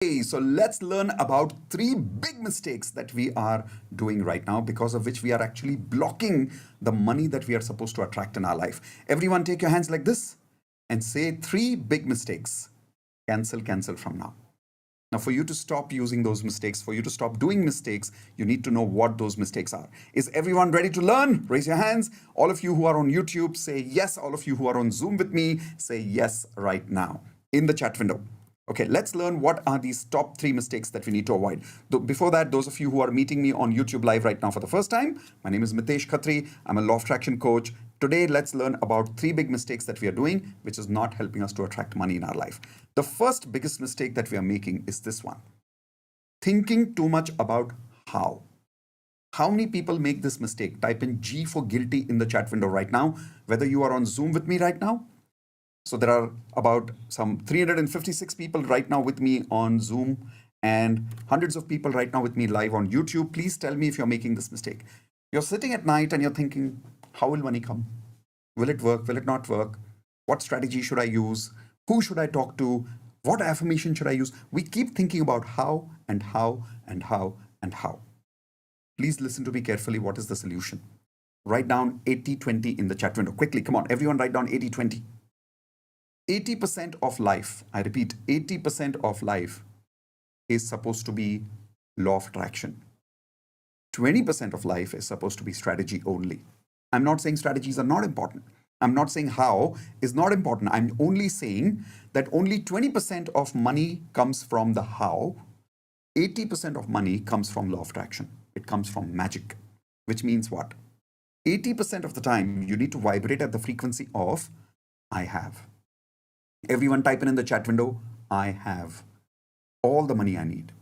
So let's learn about three big mistakes that we are doing right now, because of which we are actually blocking the money that we are supposed to attract in our life. Everyone take your hands like this and say three big mistakes. Cancel from now. Now, for you to stop using those mistakes, for you to stop doing mistakes, you need to know what those mistakes are. Is everyone ready to learn? Raise your hands. All of you who are on YouTube, say yes. All of you who are on Zoom with me, say yes right now in the chat window. Okay, let's learn what are these top three mistakes that we need to avoid. Before that, those of you who are meeting me on YouTube Live right now for the first time, my name is Mitesh Khatri. I'm a law of attraction coach. Today, let's learn about three big mistakes that we are doing, which is not helping us to attract money in our life. The first biggest mistake that we are making is this one: thinking too much about how. How many people make this mistake? Type in G for guilty in the chat window right now, whether you are on Zoom with me right now. So there are about some 356 people right now with me on Zoom and hundreds of people right now with me live on YouTube. Please tell me if you're making this mistake. You're sitting at night and you're thinking, how will money come? Will it work? Will it not work? What strategy should I use? Who should I talk to? What affirmation should I use? We keep thinking about how and how and how and how. Please listen to me carefully. What is the solution? Write down 80-20 in the chat window. Quickly, come on, everyone write down 80-20. 80% of life, I repeat, 80% of life is supposed to be law of attraction. 20% of life is supposed to be strategy only. I'm not saying strategies are not important. I'm not saying how is not important. I'm only saying that only 20% of money comes from the how. 80% of money comes from law of attraction. It comes from magic, which means what? 80% of the time, you need to vibrate at the frequency of I have. Everyone type in the chat window, I have all the money I need.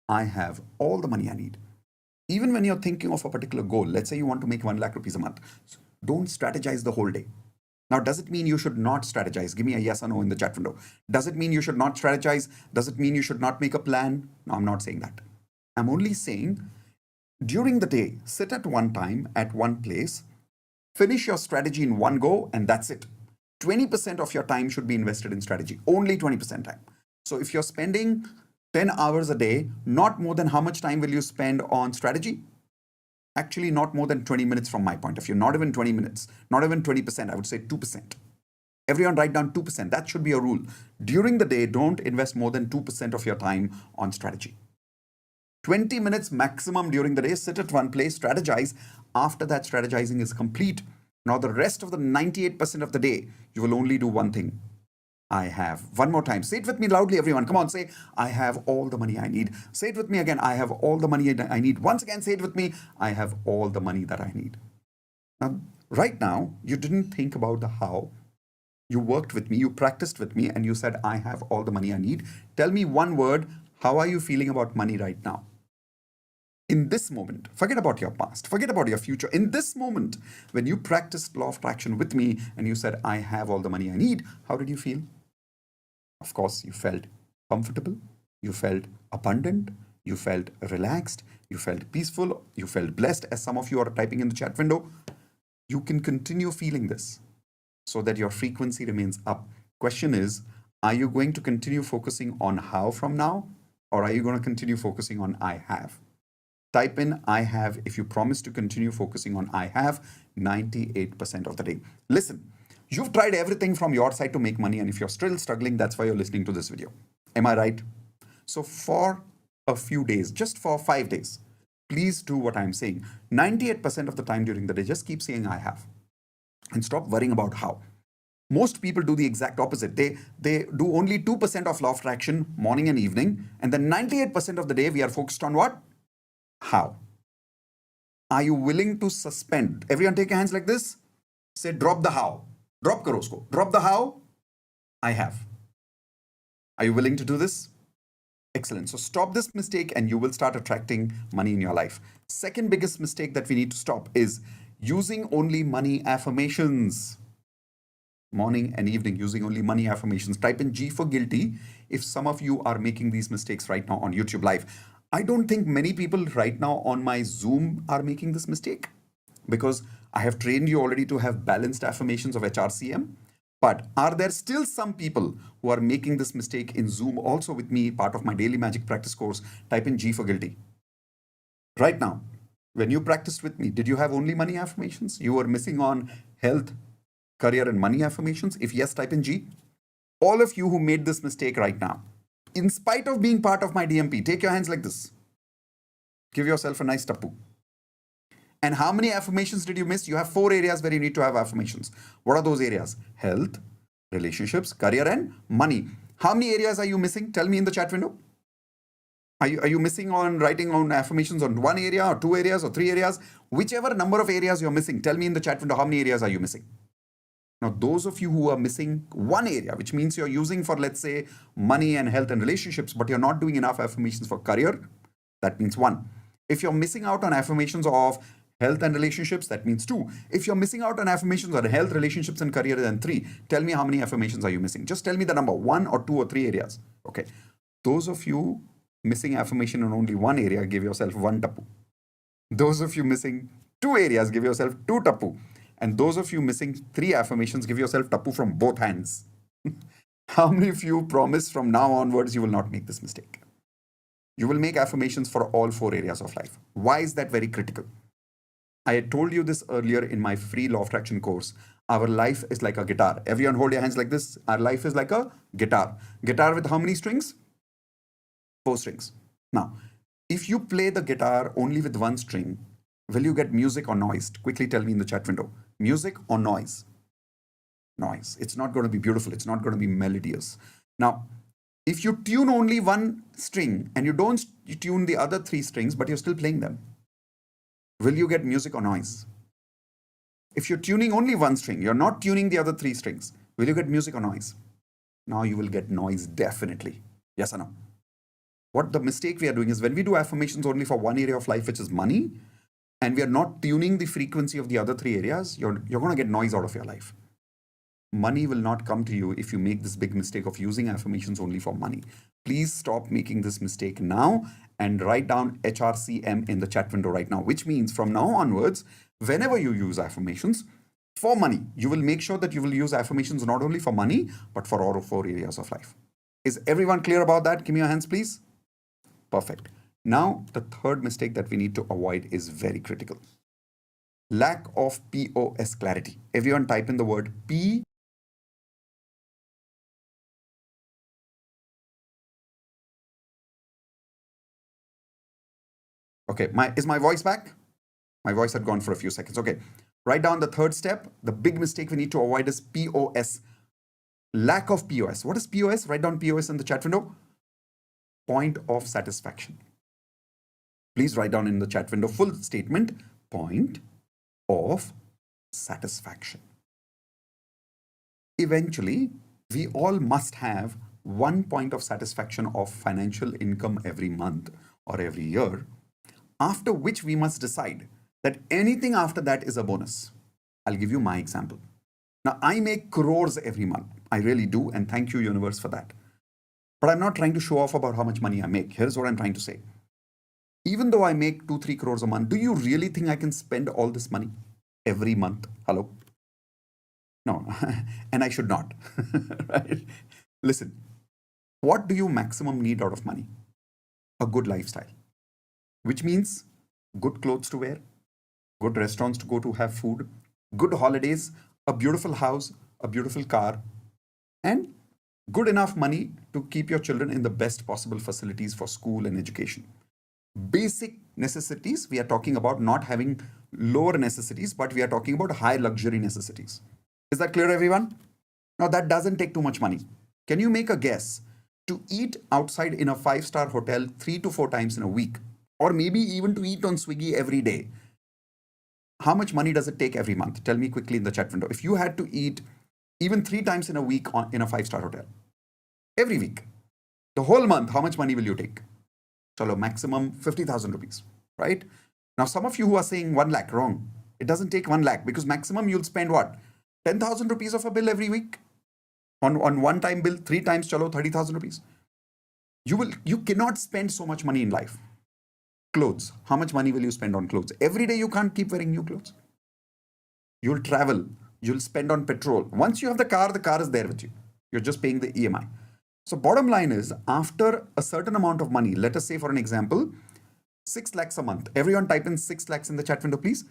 I have all the money I need. Even when you're thinking of a particular goal, let's say you want to make 1 lakh rupees a month, don't strategize the whole day. Now, does it mean you should not strategize? Give me a yes or no in the chat window. Does it mean you should not strategize? Does it mean you should not make a plan? No, I'm not saying that. I'm only saying during the day, sit at one time, at one place, finish your strategy in one go, and that's it. 20% of your time should be invested in strategy, only 20% time. So if you're spending 10 hours a day, not more than how much time will you spend on strategy? Actually, not more than 20 minutes from my point of view, not even 20 minutes, not even 20%, I would say 2%. Everyone write down 2%. That should be a rule. During the day, don't invest more than 2% of your time on strategy. 20 minutes maximum during the day, sit at one place, strategize. After that strategizing is complete, now the rest of the 98% of the day, you will only do one thing. I have. One more time. Say it with me loudly, everyone. Come on, say, I have all the money I need. Say it with me again. I have all the money I need. Once again, say it with me. I have all the money that I need. Now, right now, you didn't think about the how. You worked with me, you practiced with me, and you said, I have all the money I need. Tell me one word. How are you feeling about money right now? In this moment, forget about your past, forget about your future. In this moment, when you practiced law of attraction with me and you said, I have all the money I need, how did you feel? Of course, you felt comfortable, you felt abundant, you felt relaxed, you felt peaceful, you felt blessed, as some of you are typing in the chat window. You can continue feeling this so that your frequency remains up. Question is, are you going to continue focusing on how from now, or are you going to continue focusing on I have? Type in I have if you promise to continue focusing on I have 98% of the day. Listen, you've tried everything from your side to make money, and if you're still struggling, that's why you're listening to this video. Am I right? So for a few days, just for 5 days, please do what I'm saying. 98% of the time during the day, just keep saying I have and stop worrying about how. Most people do the exact opposite. They do only 2% of law of attraction morning and evening, and then 98% of the day we are focused on what? How. Are you willing to suspend? Everyone take your hands like this. Say drop the how. Drop karo usko. Drop the how. I have. Are you willing to do this? Excellent. So stop this mistake and you will start attracting money in your life. Second biggest mistake that we need to stop is using only money affirmations. Morning and evening, using only money affirmations. Type in G for guilty if some of you are making these mistakes right now on YouTube Live. I don't think many people right now on my Zoom are making this mistake, because I have trained you already to have balanced affirmations of HRCM. But are there still some people who are making this mistake in Zoom also with me, part of my daily magic practice course? Type in G for guilty. Right now, when you practiced with me, did you have only money affirmations? You were missing on health, career, and money affirmations? If yes, type in G. All of you who made this mistake right now, in spite of being part of my DMP, take your hands like this. Give yourself a nice tapu. And how many affirmations did you miss? You have 4 areas where you need to have affirmations. What are those areas? Health, relationships, career, and money. How many areas are you missing? Tell me in the chat window. Are you missing on writing on affirmations on 1 area or 2 areas or 3 areas? Whichever number of areas you're missing, tell me in the chat window how many areas are you missing. Now, those of you who are missing 1 area, which means you're using for, let's say, money and health and relationships, but you're not doing enough affirmations for career, that means 1. If you're missing out on affirmations of health and relationships, that means 2. If you're missing out on affirmations on health, relationships, and career, then 3. Tell me how many affirmations are you missing. Just tell me the number, 1 or 2 or 3 areas. Okay. Those of you missing affirmation in only 1 area, give yourself 1 tapu. Those of you missing 2 areas, give yourself 2 tapu. And those of you missing 3 affirmations, give yourself tapu from both hands. How many of you promise from now onwards you will not make this mistake? You will make affirmations for all 4 areas of life. Why is that very critical? I had told you this earlier in my free law of attraction course. Our life is like a guitar. Everyone hold your hands like this. Our life is like a guitar. Guitar with how many strings? 4 strings. Now, if you play the guitar only with 1 string, will you get music or noise? Quickly tell me in the chat window. Music or noise? Noise. It's not going to be beautiful. It's not going to be melodious. Now, if you tune only 1 string and you don't tune the other 3 strings, but you're still playing them, will you get music or noise? If you're tuning only 1 string, you're not tuning the other 3 strings, will you get music or noise? Now you will get noise definitely. Yes or no? What the mistake we are doing is when we do affirmations only for 1 area of life, which is money, and we are not tuning the frequency of the other 3 areas, you're going to get noise out of your life. Money will not come to you if you make this big mistake of using affirmations only for money. Please stop making this mistake now and write down HRCM in the chat window right now, which means from now onwards, whenever you use affirmations for money, you will make sure that you will use affirmations not only for money, but for all 4 areas of life. Is everyone clear about that? Give me your hands, please. Perfect. Now, the third mistake that we need to avoid is very critical. Lack of POS clarity. Everyone type in the word P. Okay, is my voice back? My voice had gone for a few seconds. Okay, write down the third step. The big mistake we need to avoid is POS. Lack of POS. What is POS? Write down POS in the chat window. Point of satisfaction. Please write down in the chat window full statement. Point of satisfaction. Eventually, we all must have 1 point of satisfaction of financial income every month or every year, after which we must decide that anything after that is a bonus. I'll give you my example. Now, I make crores every month. I really do, and thank you, universe, for that. But I'm not trying to show off about how much money I make. Here's what I'm trying to say. Even though I make 2-3 crores a month, do you really think I can spend all this money every month? Hello? No, and I should not. Right? Listen, what do you maximum need out of money? A good lifestyle, which means good clothes to wear, good restaurants to go to have food, good holidays, a beautiful house, a beautiful car, and good enough money to keep your children in the best possible facilities for school and education. Basic necessities, we are talking about not having lower necessities, but we are talking about high luxury necessities. Is that clear, everyone? Now, that doesn't take too much money. Can you make a guess? To eat outside in a 5-star hotel 3 to 4 times in a week, or maybe even to eat on Swiggy every day, how much money does it take every month? Tell me quickly in the chat window. If you had to eat even 3 times in a week in a 5-star hotel, every week, the whole month, how much money will you take? Chalo, maximum 50,000 rupees, right? Now, some of you who are saying 1 lakh, wrong. It doesn't take 1 lakh because maximum you'll spend what? 10,000 rupees of a bill every week? On one-time bill, 3 times, chalo, 30,000 rupees. You cannot spend so much money in life. Clothes. How much money will you spend on clothes? Every day you can't keep wearing new clothes. You'll travel. You'll spend on petrol. Once you have the car is there with you. You're just paying the EMI. So bottom line is, after a certain amount of money, let us say for an example, 6 lakhs a month. Everyone type in 6 lakhs in the chat window, please.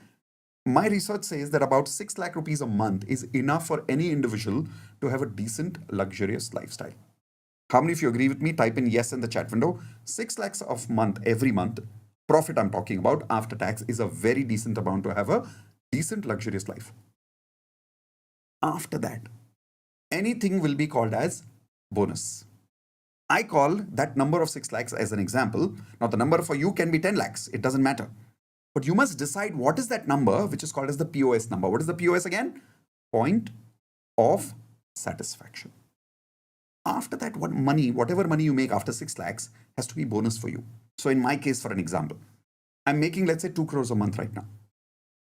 My research says that about 6 lakh rupees a month is enough for any individual to have a decent, luxurious lifestyle. How many of you agree with me? Type in yes in the chat window. 6 lakhs of month, every month, profit I'm talking about after tax, is a very decent amount to have a decent, luxurious life. After that, anything will be called as bonus. I call that number of 6 lakhs as an example. Now, the number for you can be 10 lakhs. It doesn't matter. But you must decide what is that number, which is called as the POS number. What is the POS again? Point of satisfaction. After that, whatever money you make after 6 lakhs has to be bonus for you. So in my case, for an example, I'm making, let's say, 2 crores a month right now.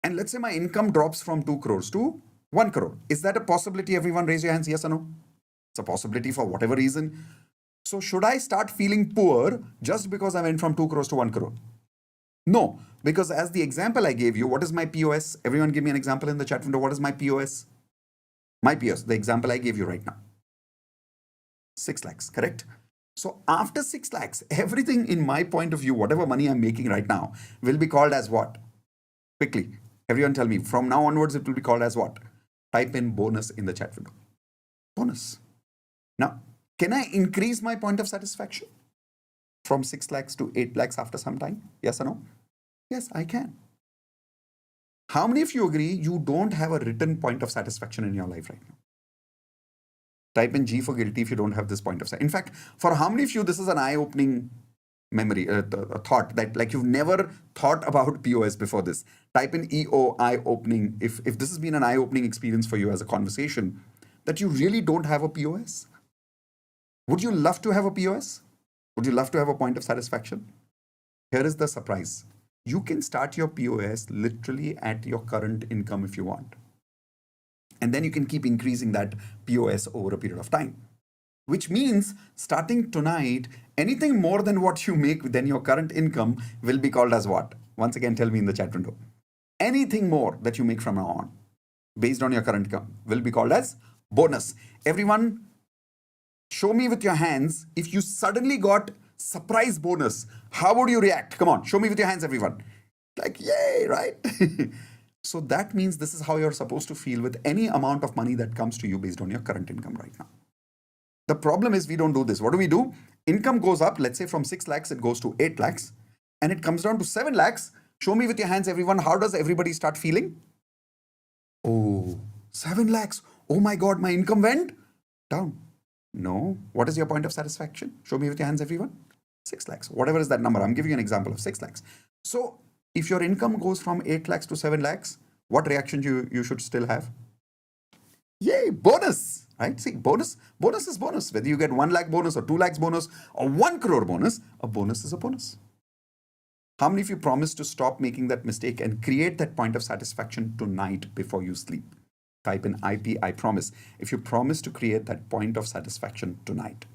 And let's say my income drops from 2 crores to 1 crore. Is that a possibility? Everyone raise your hands, yes or no? It's a possibility for whatever reason. So should I start feeling poor just because I went from 2 crores to 1 crore? No, because as the example I gave you, what is my POS? Everyone give me an example in the chat window. What is my POS? My POS, the example I gave you right now. 6 lakhs, correct? So after 6 lakhs, everything in my point of view, whatever money I'm making right now, will be called as what? Quickly, everyone tell me. From now onwards, it will be called as what? Type in bonus in the chat window. Bonus. Now, can I increase my point of satisfaction from 6 lakhs to 8 lakhs after some time? Yes or no? Yes, I can. How many of you agree you don't have a written point of satisfaction in your life right now? Type in G for guilty if you don't have this point of sight. In fact, for how many of you, this is an eye-opening memory, a thought that like you've never thought about POS before this. Type in EO, eye-opening. If this has been an eye-opening experience for you as a conversation, that you really don't have a POS. Would you love to have a POS? Would you love to have a point of satisfaction? Here is the surprise. You can start your POS literally at your current income if you want. And then you can keep increasing that POS over a period of time. Which means starting tonight, anything more than what you make than your current income will be called as what? Once again, tell me in the chat window. Anything more that you make from now on, based on your current income, will be called as bonus. Everyone, show me with your hands, if you suddenly got surprise bonus, how would you react? Come on, show me with your hands, everyone. Like, yay, right? So that means this is how you're supposed to feel with any amount of money that comes to you based on your current income right now. The problem is we don't do this. What do? Income goes up, let's say from 6 lakhs, it goes to 8 lakhs, and it comes down to 7 lakhs. Show me with your hands, everyone, how does everybody start feeling? Oh, 7 lakhs. Oh my God, my income went down. No. What is your point of satisfaction? Show me with your hands, everyone. 6 lakhs. Whatever is that number. I'm giving you an example of 6 lakhs. So if your income goes from 8 lakhs to 7 lakhs, what reaction you should still have? Yay, bonus, right? See, bonus is bonus. Whether you get 1 lakh bonus or 2 lakhs bonus or 1 crore bonus, a bonus is a bonus. How many of you promise to stop making that mistake and create that point of satisfaction tonight before you sleep? Type in IP, I promise. If you promise to create that point of satisfaction tonight.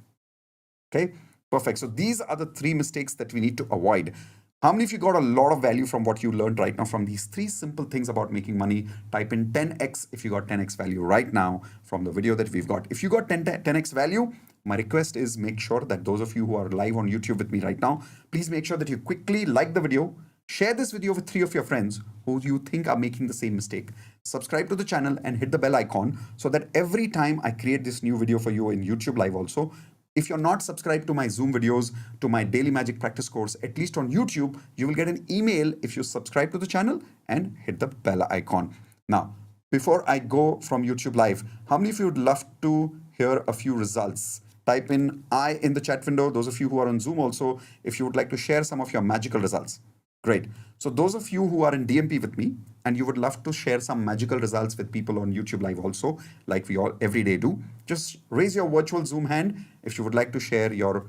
Okay, perfect. So these are the 3 mistakes that we need to avoid. How many of you got a lot of value from what you learned right now from these 3 simple things about making money? Type in 10x if you got 10x value right now from the video that we've got. If you got 10x value, my request is make sure that those of you who are live on YouTube with me right now, please make sure that you quickly like the video, share this video with 3 of your friends who you think are making the same mistake. Subscribe to the channel and hit the bell icon so that every time I create this new video for you in YouTube live also, if you're not subscribed to my Zoom videos, to my daily magic practice course, at least on YouTube, you will get an email if you subscribe to the channel and hit the bell icon. Now, before I go from YouTube live, how many of you would love to hear a few results? Type in I in the chat window. Those of you who are on Zoom also, if you would like to share some of your magical results. Great. So those of you who are in DMP with me and you would love to share some magical results with people on YouTube live also, like we all every day do, just raise your virtual Zoom hand if you would like to share your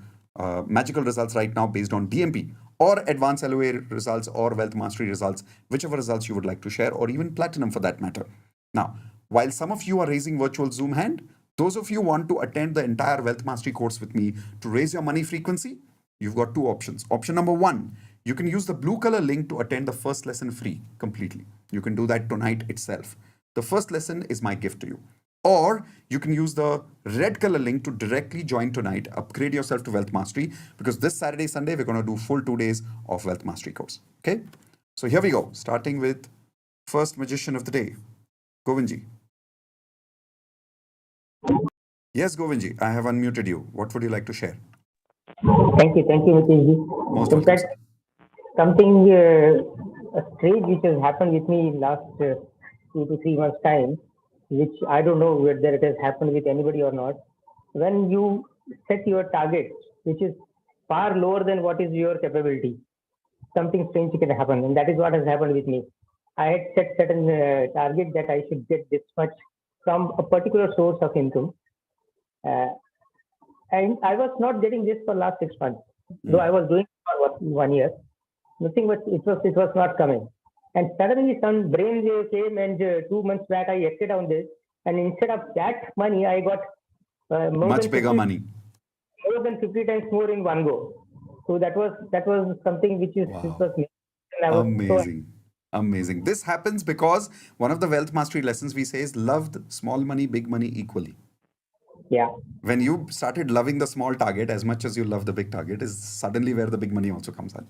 magical results right now based on DMP or advanced LOA results or wealth mastery results, whichever results you would like to share, or even platinum for that matter. Now, while some of you are raising virtual Zoom hand, those of you want to attend the entire wealth mastery course with me to raise your money frequency, you've got 2 options. Option number 1, you can use the blue color link to attend the first lesson free completely. You can do that tonight itself. The first lesson is my gift to you. Or you can use the red color link to directly join tonight, upgrade yourself to Wealth Mastery, because this Saturday, Sunday, we're going to do full 2 days of Wealth Mastery course. Okay? So here we go, starting with first magician of the day, Govindji. Yes, Govindji, I have unmuted you. What would you like to share? Thank you, Mitesh. Most In welcome, fact, sir. something strange which has happened with me in last 2 to 3 months time, which I don't know whether it has happened with anybody or not. When you set your target, which is far lower than what is your capability, something strange can happen, and that is what has happened with me. I had set certain target that I should get this much from a particular source of income, and I was not getting this for last 6 months, though I was doing it for 1 year. Nothing was it was not coming, and suddenly some brain wave came, and 2 months back I acted on this, and instead of that money, I got Much bigger money. more than 50 times more in one go. So that was something which is Wow. it was and I was Amazing. Amazing. This happens because one of the wealth mastery lessons we say is love the small money, big money equally. yeah. When you started loving the small target as much as you love the big target, is suddenly where the big money also comes in.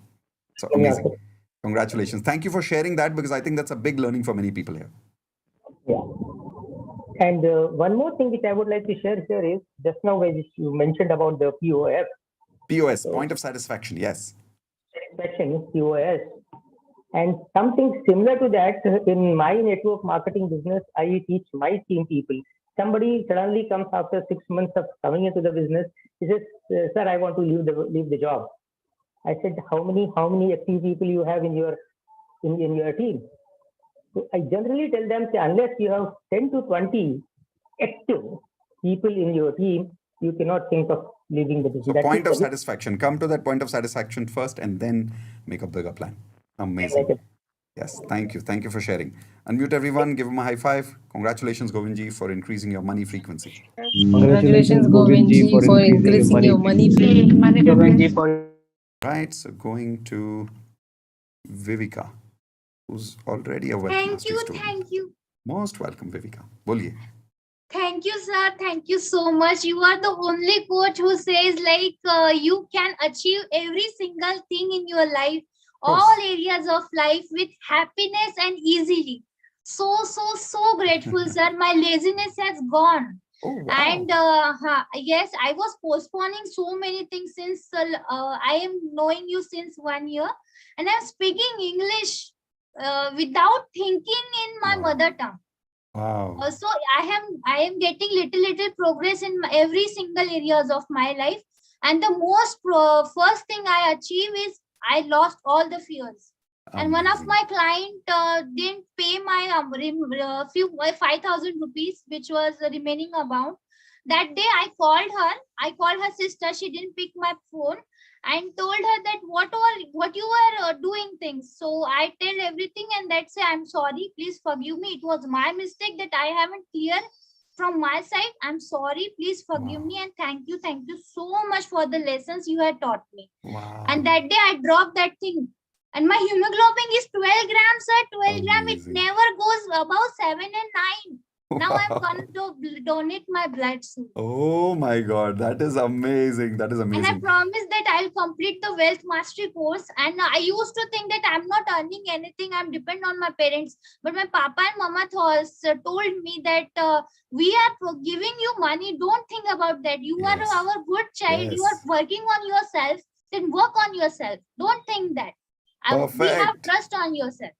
So amazing. Congratulations. Thank you for sharing that, because I think that's a big learning for many people here. Yeah. And one more thing which I would like to share here is just now when you mentioned about the POF. POS, point of satisfaction. Yes. Satisfaction is POS. And something similar to that in my network marketing business, I teach my team people. Somebody suddenly comes after 6 months of coming into the business. He says, "Sir, I want to leave the job." I said, "How many active people you have in your team?" So I generally tell them, say, unless you have 10 to 20 active people in your team, you cannot think of leaving the business. So point of satisfaction. Come to that point of satisfaction first and then make a bigger plan. Amazing. Yes, thank you. Thank you for sharing. Unmute everyone, give them a high five. Congratulations, Govindji, for increasing your money frequency. Congratulations, Govindji, for increasing your money frequency. Right, so going to Vivica, who's already a wealth mastery student. Thank you. Most welcome, Vivica. Boliye. Thank you, sir. Thank you so much. You are the only coach who says you can achieve every single thing in your life, all areas of life with happiness and easily. So grateful, sir. My laziness has gone. Oh, wow. And yes, I was postponing so many things since I am knowing you since 1 year, and I'm speaking English without thinking in my mother tongue. Wow. So I am getting little progress in every single areas of my life, and the most first thing I achieve is I lost all the fears. And one of my client didn't pay my few 5,000 rupees, which was the remaining amount. That day I called her sister. She didn't pick my phone, and told her that what you were doing things. So I tell everything, and that's say, I'm sorry, please forgive me. It was my mistake that I haven't clear from my side. I'm sorry, please forgive me, and thank you so much for the lessons you had taught me. Wow. And that day I dropped that thing, and my hemoglobin is 12 grams, sir. 12 grams, it never goes above 7 and 9. Now I'm going to donate my blood soon. Oh my God, that is amazing. That is amazing. And I promise that I'll complete the Wealth Mastery course. And I used to think that I'm not earning anything. I'm dependent on my parents. But my papa and mama told me that we are giving you money. Don't think about that. You are our good child. You are working on yourself. Then work on yourself. Don't think that. We have trust on yourself.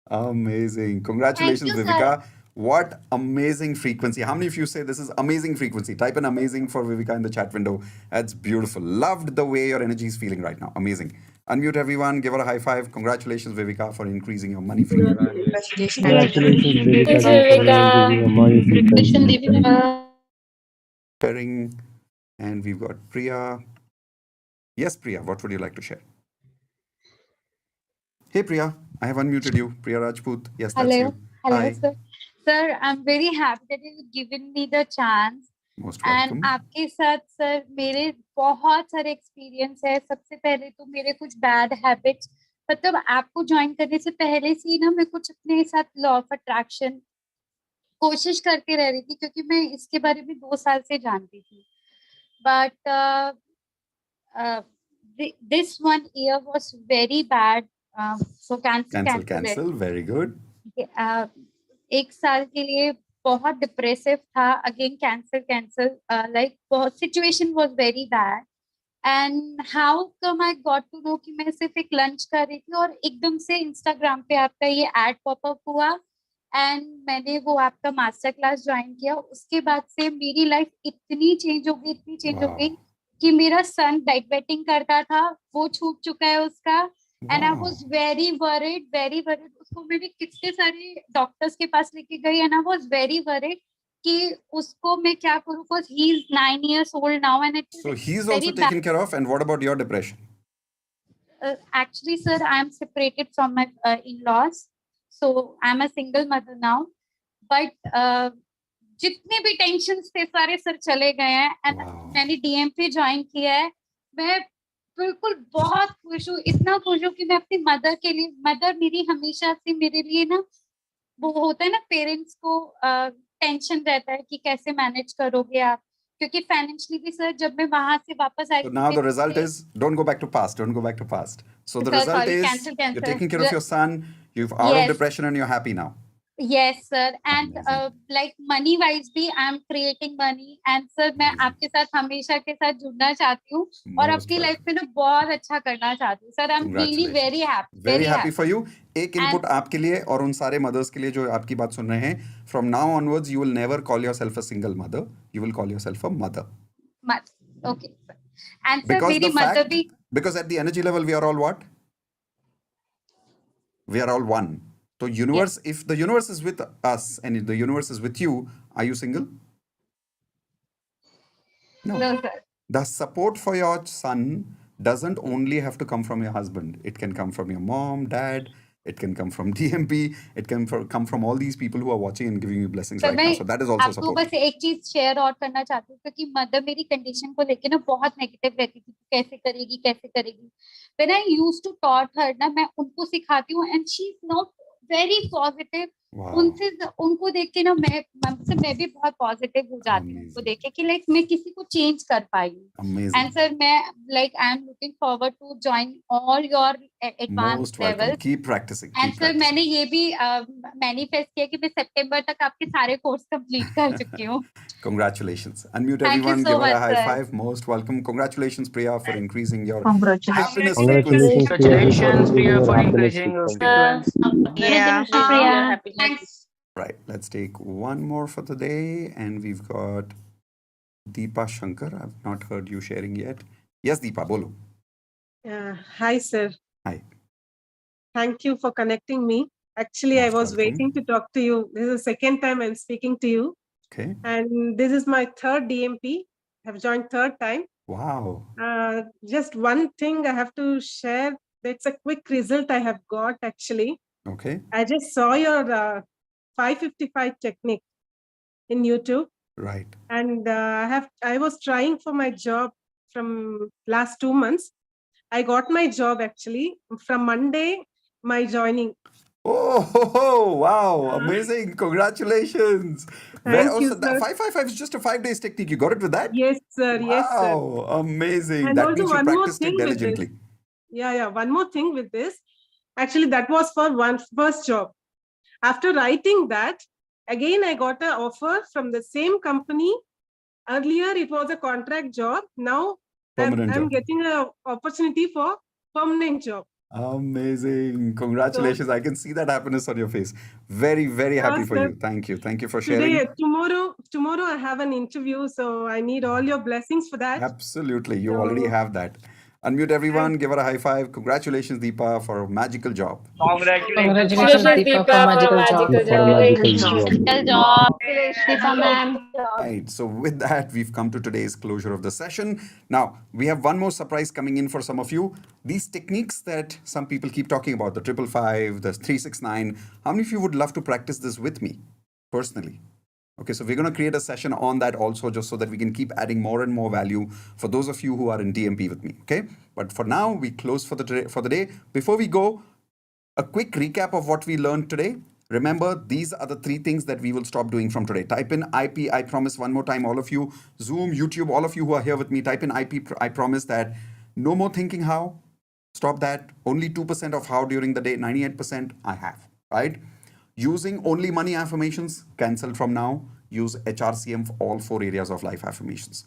Amazing. Congratulations, Vivica. What amazing frequency. How many of you say this is amazing frequency? Type in amazing for Vivica in the chat window. That's beautiful. Loved the way your energy is feeling right now. Amazing. Unmute everyone. Give her a high five. Congratulations, Vivica, for increasing your money frequency. Congratulations, Vivica, for increasing your money frequency. Sharing. And we've got Priya. Yes, Priya, what would you like to share? Hey, Priya, I have unmuted you. Priya Rajput. Yes, that's you. Hello, Hi. sir. Sir, I'm very happy that you've given me the chance. Most welcome. And आपके साथ sir मेरे बहुत सारे experience है. सबसे पहले तो मेरे कुछ बैड हैबिट्स, मतलब आपको ज्वाइन करने से पहले से ही ना मैं कुछ अपने साथ लॉ ऑफ अट्रैक्शन कोशिश करती रह रही थी क्योंकि मैं इसके बारे में 2 साल से जानती थी. But this 1 year was very bad. So Cancel. Very good. एक साल के लिए बहुत डिप्रेसिव था. Again cancel like situation was very bad. And how come I got to know कि मैं सिर्फ एक लंच कर रही थी और एकदम से इंस्टाग्राम पे आपका ये एड पॉपअप हुआ एंड मैंने वो आपका मास्टर क्लास ज्वाइन किया. उसके बाद से मेरी लाइफ इतनी चेंज हो गई कि मेरा सन डाइट करता था, वो छूट चुका है उसका. And I was very worried. उसको मैंने कितने सारे डॉक्टर्स के पास लेके गई and I was very worried कि उसको मैं क्या करूं, because he is 9 years old now and it's So he's also taken care of. And what about your depression? Actually sir, I am separated from my in-laws, so I'm a single mother now. But जितने भी tension थे सारे sir चले गए हैं and मैंने DMP join किया है. मैं बिल्कुल बहुत खुश हूँ, इतना खुश हूँ कि मैं अपनी मदर के लिए, मदर मेरी हमेशा से मेरे लिए ना, वो होता है ना पेरेंट्स को टेंशन रहता है कि कैसे मैनेज करोगे आप, क्योंकि फाइनेंशियली भी सर जब मैं वहां से वापस आई. So now the result is, don't go back to past. So the result is cancel. You're taking care of your son, you've out of depression and you're happy now. Yes sir, and like money wise भी I am creating money and sir मैं आपके साथ हमेशा के साथ जुड़ना चाहती हूँ और अपनी लाइफ में ना बहुत अच्छा करना चाहती हूँ sir. I am really very happy. Very happy for you. एक इनपुट आपके लिए और उन सारे मदर्स के लिए जो आपकी बात सुन रहे हैं. From now onwards you will never call yourself a single mother, you will call yourself a mother. Okay and sir मेरी मदर भी, because at the energy level we are all what? We are all one. So universe, if the universe is with us and if the universe is with you, are you single? no sir. The support for your son doesn't only have to come from your husband. It can come from your mom, dad. It can come from DMP. It can come from all these people who are watching and giving you blessings right now. So that is also support. आपको बस एक चीज share और करना चाहती हूँ क्योंकि mother मेरी कंडीशन को लेके ना बहुत नेगेटिव रहती थी, कैसे करेगी. When I used to taught her ना, मैं उनको सिखाती हूँ and she is now very positive. उनको देख के ना मैं भी बहुत पॉजिटिव हो जाती हूँ उनको देख के कि लाइक मैं किसी को चेंज कर पाई हूँ. एंड सर मैं like I am looking forward to join all your advance level. Keep practising. And sir मैंने ये भी मैनिफेस्ट किया कि मैं सितंबर तक आपके सारे कोर्स कंप्लीट कर चुकी हूँ. Congratulations. Unmute everyone. Give her a high five. Most welcome. Congratulations, Priya, for increasing your happiness. Congratulations, Priya, for increasing your frequency. Priya. Thanks. Right. Let's take one more for the day. And we've got Deepa Shankar. I've not heard you sharing yet. Yes, Deepa, bolo. Hi, sir. Hi. Thank you for connecting me. Actually, I was waiting to talk to you. This is the second time I'm speaking to you. Okay. And this is my third DMP. I've joined third time. Wow. Just one thing I have to share. That's a quick result I have got actually. Okay. I just saw your 555 technique in YouTube. Right. And I was trying for my job from last 2 months. I got my job actually from Monday, my joining. Oh, wow. Amazing. Congratulations. Thank you, so that sir. 555 is just a 5 days technique. You got it with that? Yes, sir. Wow. Yes, sir. Amazing. And that also means you one more practiced it thing with diligently. this. Yeah. One more thing with this. Actually, that was for one first job. After writing that, again, I got an offer from the same company. Earlier, it was a contract job. Now, I'm getting an opportunity for permanent job. Amazing. Congratulations. I can see that happiness on your face. Very, very happy for you. Thank you. Thank you for sharing. Tomorrow I have an interview, so I need all your blessings for that. Absolutely. You already have that. Unmute everyone. Give her a high five. Congratulations, Deepa, for a magical job. Congratulations, Deepa, for magical job. Deepa ma'am. Right. So with that, we've come to today's closure of the session. Now, we have one more surprise coming in for some of you. These techniques that some people keep talking about, the 555, the 369, how many of you would love to practice this with me personally? Okay, so we're going to create a session on that also, just so that we can keep adding more and more value for those of you who are in DMP with me. Okay, but for now, we close for the day. Before we go, a quick recap of what we learned today. Remember, these are the 3 things that we will stop doing from today. Type in IP, I promise, one more time, all of you, Zoom, YouTube, all of you who are here with me, type in IP, I promise that no more thinking how. Stop that. Only 2% of how during the day, 98% I have, right? Using only money affirmations, cancel from now. Use HRCM for all 4 areas of life affirmations.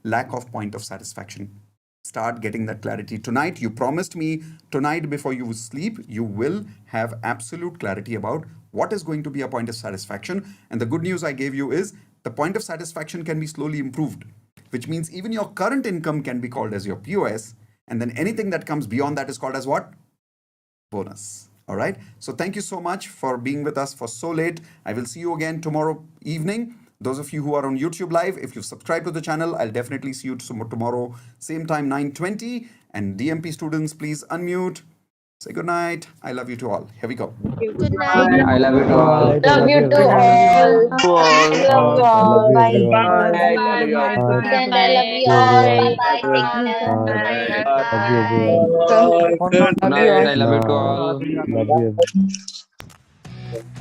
Lack of point of satisfaction. Start getting that clarity. Tonight, you promised me tonight before you sleep, you will have absolute clarity about what is going to be a point of satisfaction. And the good news I gave you is the point of satisfaction can be slowly improved, which means even your current income can be called as your POS. And then anything that comes beyond that is called as what? Bonus. All right. So thank you so much for being with us for so late. I will see you again tomorrow evening. Those of you who are on YouTube live, if you've subscribed to the channel, I'll definitely see you tomorrow, same time, 9:20. And DMP students, please unmute. Say good night. I love you to all. Here we go. Good night. I love you to all. Love you to all. To all. Love you all. Bye. Bye. Good night. Good Weekend, I love night. you all. Bye Bye bye. bye. Take Take care. care. Bye. Good night. I love you to all.